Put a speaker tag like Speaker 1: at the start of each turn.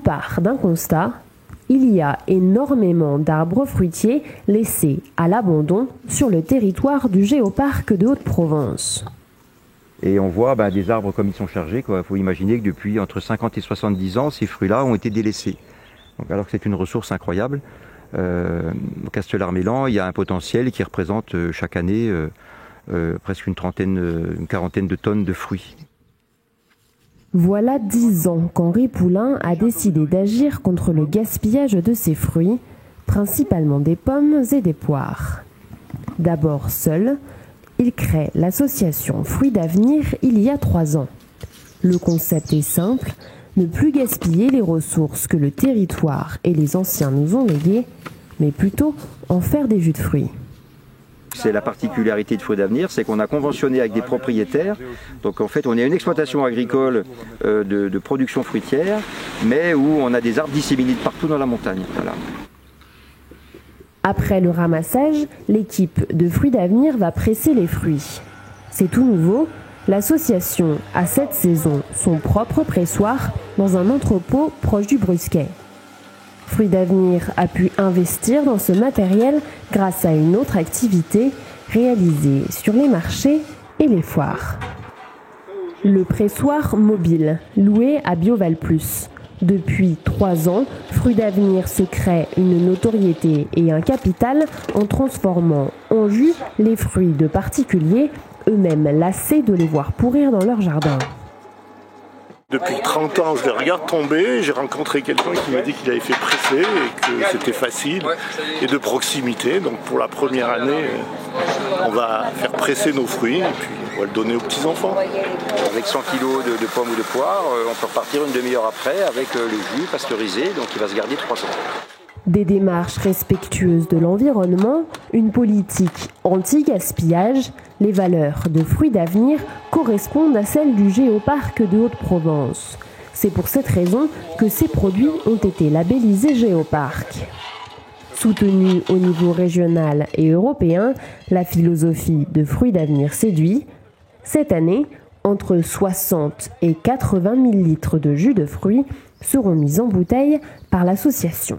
Speaker 1: part d'un constat. Il y a énormément d'arbres fruitiers laissés à l'abandon sur le territoire du Géoparc de Haute-Provence.
Speaker 2: Et on voit des arbres comme ils sont chargés. Il faut imaginer que depuis entre 50 et 70 ans, ces fruits-là ont été délaissés. Donc, alors que c'est une ressource incroyable. Au Castellar-Mélan, il y a un potentiel qui représente chaque année presque une quarantaine de tonnes de fruits.
Speaker 1: Voilà 10 ans qu'Henri Poulain a décidé d'agir contre le gaspillage de ses fruits, principalement des pommes et des poires. D'abord seul, il crée l'association Fruits d'Avenir il y a 3 ans. Le concept est simple, ne plus gaspiller les ressources que le territoire et les anciens nous ont léguées, mais plutôt en faire des jus de fruits.
Speaker 2: C'est la particularité de Fruits d'Avenir, c'est qu'on a conventionné avec des propriétaires. Donc en fait, on est une exploitation agricole de production fruitière, mais où on a des arbres disséminés partout dans la montagne. Voilà.
Speaker 1: Après le ramassage, l'équipe de Fruits d'Avenir va presser les fruits. C'est tout nouveau. L'association a cette saison son propre pressoir dans un entrepôt proche du Brusquet. Fruits d'Avenir a pu investir dans ce matériel grâce à une autre activité réalisée sur les marchés et les foires. Le pressoir mobile, loué à Bioval Plus. Depuis 3 ans, Fruits d'Avenir se crée une notoriété et un capital en transformant en jus les fruits de particuliers, eux-mêmes lassés de les voir pourrir dans leur jardin.
Speaker 3: Depuis 30 ans, je les regarde tomber. J'ai rencontré quelqu'un qui m'a dit qu'il avait fait presser et que c'était facile et de proximité. Donc pour la première année, on va faire presser nos fruits et puis on va le donner aux petits-enfants.
Speaker 2: Avec 100 kg de pommes ou de poires, on peut repartir une demi-heure après avec le jus pasteurisé, donc il va se garder 3 ans.
Speaker 1: Des démarches respectueuses de l'environnement, une politique anti-gaspillage, les valeurs de Fruits d'Avenir correspondent à celles du Géoparc de Haute-Provence. C'est pour cette raison que ces produits ont été labellisés Géoparc. Soutenue au niveau régional et européen, la philosophie de Fruits d'Avenir séduit. Cette année, entre 60 et 80 000 litres de jus de fruits seront mis en bouteille par l'association.